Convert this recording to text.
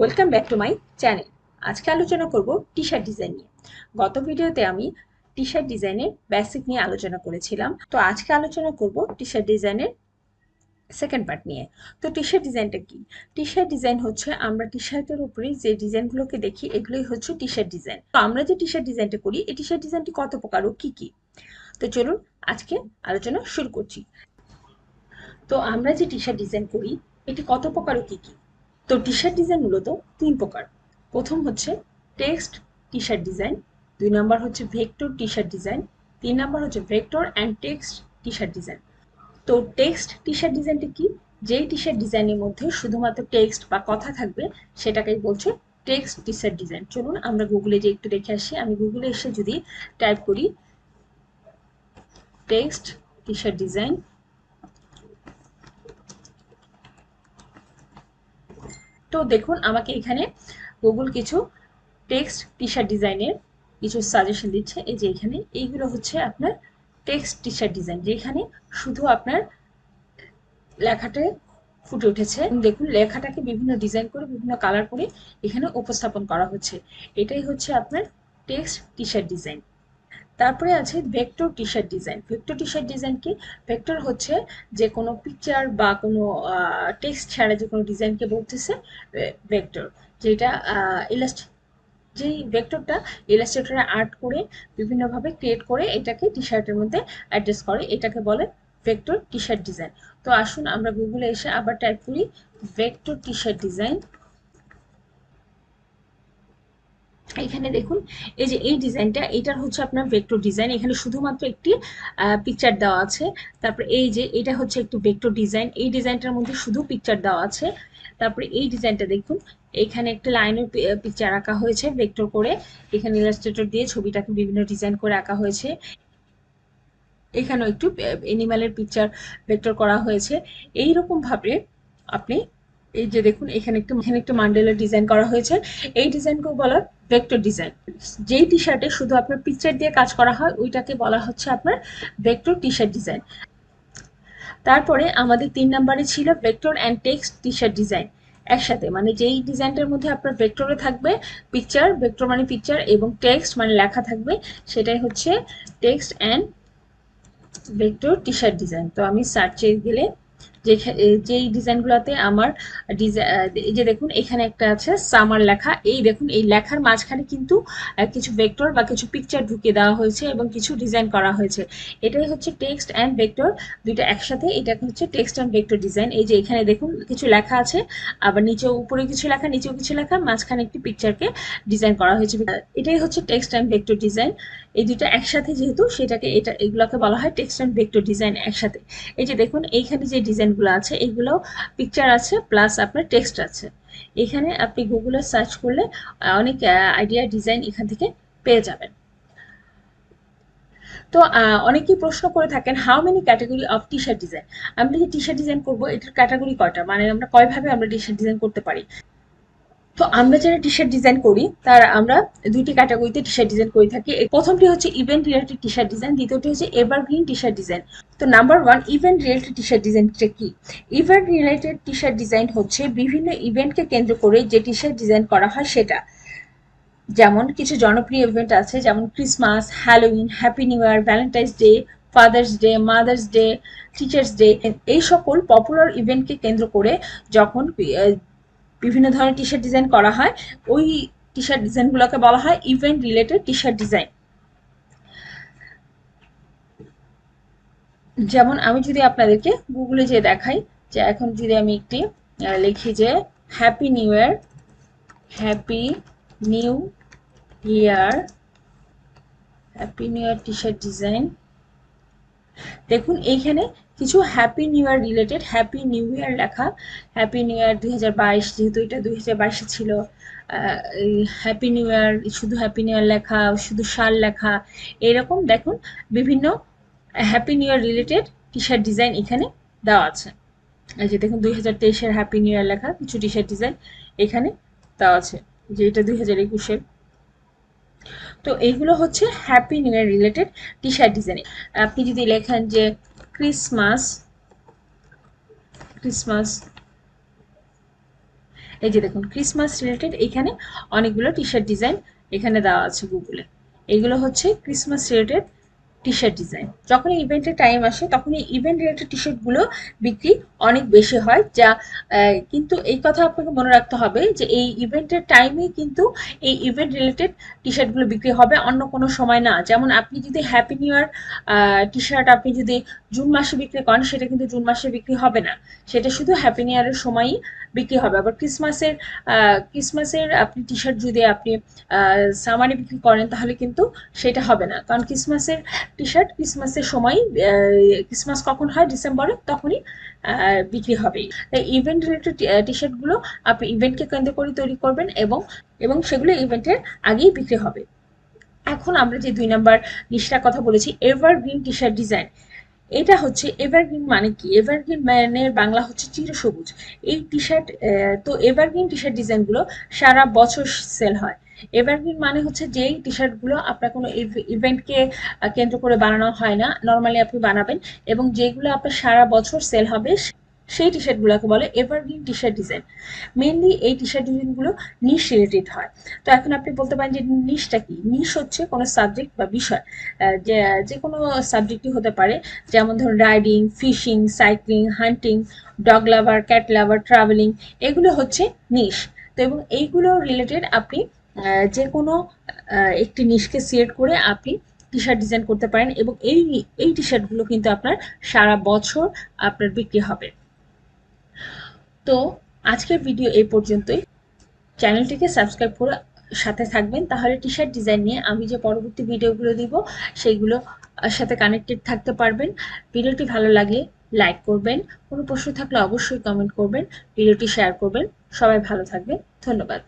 Welcome back to my channel. আজকে আলোচনা করব টি শার্ট ডিজাইন নিয়ে। গত ভিডিওতে আমি টি শার্ট ডিজাইনের বেসিক নিয়ে আলোচনা করেছিলাম, তো আজকে আলোচনা করব টি শার্ট ডিজাইনের সেকেন্ড পার্ট নিয়ে। তো টি শার্ট ডিজাইনটা কি? টি শার্ট ডিজাইন হচ্ছে আমরা টি শার্টের উপরে যে ডিজাইনগুলোকে দেখি এগুলোই হচ্ছে টি শার্ট ডিজাইন। তো আমরা যে টি শার্ট ডিজাইনটা করি এই টি শার্ট ডিজাইনটি কত প্রকার ও কি কি, তো চলুন আজকে আলোচনা শুরু করছি। তো আমরা যে টি শার্ট ডিজাইন করি এটি কত প্রকার ও কি কি? তো টি শার্ট ডিজাইন মূলত তিন প্রকার। প্রথম হচ্ছে টেক্সট টি শার্ট ডিজাইন, দুই নাম্বার হচ্ছে ভেক্টর টি শার্ট ডিজাইন, তিন নাম্বার হচ্ছে vector and text T shirt design. তো টেক্সট টি শার্ট ডিজাইনটা কি? যেই টি শার্ট ডিজাইনের মধ্যে শুধুমাত্র টেক্সট বা কথা থাকবে সেটাকেই বলছে টেক্সট টি শার্ট ডিজাইন। চলুন আমরা গুগলে যে একটু দেখে আসি। আমি গুগলে এসে যদি টাইপ করি টেক্সট টি শার্ট ডিজাইন, তো দেখুন আমাকে এখানে গুগল কিছু টেক্সট টি শার্ট ডিজাইনের কিছু সাজেশন দিচ্ছে। এই যে এখানে এইগুলো হচ্ছে আপনার টেক্সট টি শার্ট ডিজাইন, যেখানে শুধু আপনার লেখাটা ফুটে উঠেছে। দেখুন লেখাটাকে বিভিন্ন ডিজাইন করে বিভিন্ন কালার করে এখানে উপস্থাপন করা হচ্ছে। এটাই হচ্ছে আপনার টেক্সট টি শার্ট ডিজাইন। তারপরে আছে vector T shirt design. Vector T shirt design কি? ভেক্টর হচ্ছে যে কোনো পিকচার বা কোনো টেক্সট ছাড়া যে কোনো ডিজাইনকে বলতেছে ভেক্টর, যেটা ইলাস্ট যেই ভেক্টরটা ইলাস্ট্রেটরে আর্ট করে বিভিন্নভাবে ক্রিয়েট করে এটাকে টি শার্টের মধ্যে অ্যাড্রেস করে, এটাকে বলে ভেক্টর টি শার্ট ডিজাইন। তো আসুন আমরা গুগলে এসে আবার টাইপ করি ভেক্টর টি শার্ট ডিজাইন। এখানে দেখুন এই যে এই ডিজাইনটা, এটার হচ্ছে আপনার ভেক্টর ডিজাইন। এখানে শুধুমাত্র একটি পিকচার দেওয়া আছে। তারপরে এই যে এটা হচ্ছে একটু ভেক্টর ডিজাইন, এই ডিজাইনটার মধ্যে শুধু পিকচার দেওয়া আছে। তারপরে এই ডিজাইনটা দেখুন, এখানে একটা লাইনের পিকচার আঁকা হয়েছে ভেক্টর করে, এখানে ইলাস্ট্রেটর দিয়ে ছবিটাকে বিভিন্ন ডিজাইন করে আঁকা হয়েছে। এখানেও একটু এনিম্যালের পিকচার ভেক্টর করা হয়েছে। এইরকম ভাবে আপনি এই যে দেখুন এখানে একটু মান্ডেলার ডিজাইন করা হয়েছে। এই ডিজাইনকেও বলা ভেক্টর ডিজাইন। যেই টি শার্টে শুধু আপনার পিকচার দিয়ে কাজ করা হয় ওইটাকে বলা হচ্ছে আপনার ভেক্টর টি শার্ট ডিজাইন। তারপরে আমাদের ৩ নাম্বারে ছিল vector and text T shirt design একসাথে, মানে যেই ডিজাইনটার মধ্যে আপনার ভেক্টরে থাকবে পিকচার, ভেক্টর মানে পিকচার, এবং টেক্সট মানে লেখা থাকবে, সেটাই হচ্ছে text and vector T shirt design. তো আমি সার্চে গেলে যেই ডিজাইনগুলোতে আমার এই যে দেখুন এখানে একটা আছে সামার লেখা, এই দেখুন এই লেখার মাঝখানে কিন্তু কিছু ভেক্টর বা কিছু পিকচার ঢুকিয়ে দেওয়া হয়েছে এবং কিছু ডিজাইন করা হয়েছে। এটাই হচ্ছে টেক্সট অ্যান্ড ভেক্টর, দুইটা একসাথে, এটা হচ্ছে টেক্সট অ্যান্ড ভেক্টর ডিজাইন। এই যে এখানে দেখুন কিছু লেখা আছে, আবার নিচেও উপরে কিছু লেখা, নিচেও কিছু লেখা, মাঝখানে একটি পিকচারকে ডিজাইন করা হয়েছে। এটাই হচ্ছে টেক্সট অ্যান্ড ভেক্টর ডিজাইন। এই দুইটা একসাথে যেহেতু সেটাকে এগুলোকে বলা হয় টেক্সট অ্যান্ড ভেক্টর ডিজাইন একসাথে। এই যে দেখুন এইখানে যে ডিজাইনগুলো আছে এগুলো পিকচার আছে প্লাস আপনার টেক্সট আছে। এখানে আপনি গুগলে সার্চ করলে অনেক আইডিয়া ডিজাইন এখান থেকে পেয়ে যাবেন। তো অনেকেই প্রশ্ন করে থাকেন how many category of T shirt design. আমরা যে টি শার্ট ডিজাইন করবো এটার ক্যাটাগরি কয়টা, মানে আমরা কয়ভাবে আমরা টি শার্ট ডিজাইন করতে পারি। তো আমরা যারা টি শার্ট ডিজাইন করি তারা আমরা দুইটি ক্যাটাগরিতে টি শার্ট ডিজাইন করে থাকি। প্রথমটি হচ্ছে event related T shirt design, দ্বিতীয়টি হচ্ছে এভারগ্রিন টি শার্ট ডিজাইন। তো number one, event related T shirt ডিজাইনটা কি? Event related T shirt design হচ্ছে বিভিন্ন ইভেন্টকে কেন্দ্র করে যে টি শার্ট ডিজাইন করা হয় সেটা। যেমন কিছু জনপ্রিয় ইভেন্ট আছে যেমন Christmas, Halloween, happy new year, Valentine's day, father's day, mother's day, teachers day, এই সকল পপুলার ইভেন্টকে কেন্দ্র করে যখন বিভিন্ন ধরনের টি শার্ট ডিজাইন করা হয় ওই টি শার্ট ডিজাইনগুলোকে বলা হয় event related T shirt design. যেমন আমি যদি আপনাদেরকে গুগলে যে দেখাই, যে এখন যদি আমি একটি লিখি যে happy new year, happy new year, happy new year T shirt design, দেখুন এইখানে কিছু happy new year related, happy new year লেখা, হ্যাপি নিউ ইয়ার 2022, যেহেতু এটা 2022 ছিল, হ্যাপি নিউ ইয়ার, শুধু হ্যাপি নিউ ইয়ার লেখা, শুধু সাল লেখা, এরকম দেখুন বিভিন্ন happy new year related T shirt design এখানে দেওয়া আছে। এই যে দেখুন 2023-এর হ্যাপি নিউ ইয়ার লেখা কিছু টি শার্ট ডিজাইন এখানে দেওয়া আছে, যে এটা 2021-এর। তো এইগুলো হচ্ছে happy new year related T shirt design. আপনি যদি লেখেন যে ক্রিসমাস, ক্রিসমাস, এই যে দেখুন ক্রিসমাস রিলেটেড এখানে অনেকগুলো টি শার্ট ডিজাইন এখানে দেওয়া আছে গুগলে। এগুলো হচ্ছে Christmas related T shirt design. যখন ইভেন্টের টাইম আসে তখন এই ইভেন্ট রিলেটেড টি শার্টগুলো বিক্রি অনেক বেশি হয়, যা কিন্তু এই কথা আপনাকে মনে রাখতে হবে যে এই ইভেন্টের টাইমে কিন্তু এই ইভেন্ট রিলেটেড টি শার্টগুলো বিক্রি হবে, অন্য কোনো সময় না। যেমন আপনি যদি happy new year T shirt আপনি যদি জুন মাসে বিক্রি করেন, সেটা কিন্তু জুন মাসে বিক্রি হবে না, সেটা শুধু হ্যাপি নিউ ইয়ারের সময়ই বিক্রি হবে। আবার ক্রিসমাসের আপনি টি শার্ট যদি আপনি সামারে বিক্রি করেন তাহলে কিন্তু সেটা হবে না, কারণ ক্রিসমাসের টি শার্ট ক্রিসমাসের সময়, ক্রিসমাস কখন হয় ডিসেম্বরে, তখনই বিক্রি হবে। তাই ইভেন্ট রিলেটেড টি শার্টগুলো আপনি ইভেন্টকে কেন্দ্র করে তৈরি করবেন এবং এবং সেগুলো ইভেন্টের আগেই বিক্রি হবে। এখন আমরা যে 2 নাম্বার নিশটার কথা বলেছি, এভারগ্রিন টি শার্ট ডিজাইন। এটা হচ্ছে এভারগ্রিন মানে কি? এভারগ্রিন মানের বাংলা হচ্ছে চিরসবুজ। এই টি শার্ট, তো এভারগ্রিন টি শার্ট ডিজাইনগুলো সারা বছর সেল হয়। এভারগ্রিন মানে হচ্ছে যেই টি শার্টগুলো আপনার কোনো ইভেন্টকে কেন্দ্র করে বানানো হয় না, নর্মালি আপনি বানাবেন, এবং যেগুলো আপনার সারা বছর সেল হবে সেই টি শার্টগুলোকে বলে evergreen T shirt design. Mainly এই টি শার্ট ডিজাইনগুলো নিশ রিলেটেড হয়। তো এখন আপনি বলতে পারেন যে নিশটা কি? নিশ হচ্ছে কোনো সাবজেক্ট বা বিষয়, যে যে কোনো সাবজেক্টই হতে পারে, যেমন ধরুন riding, fishing, cycling, hunting, dog lover, cat lover, travelling, এগুলো হচ্ছে নিশ। তো এবং এইগুলো রিলেটেড আপনি যে কোনো একটি নিশকে সিলেক্ট করে আপনি টি শার্ট ডিজাইন করতে পারেন, এবং এই টি শার্টগুলো কিন্তু আপনার সারা বছর আপনার বিক্রি হবে। তো আজকের ভিডিও এই পর্যন্তই। চ্যানেলটিকে সাবস্ক্রাইব করে সাথে থাকবেন, তাহলে টি শার্ট ডিজাইন নিয়ে আমি যে পরবর্তী ভিডিওগুলো দিব সেইগুলো সাথে কানেক্টেড থাকতে পারবেন। ভিডিওটি ভালো লাগলে লাইক করবেন, কোনো প্রশ্ন থাকলে অবশ্যই কমেন্ট করবেন, ভিডিওটি শেয়ার করবেন। সবাই ভালো থাকবেন, ধন্যবাদ।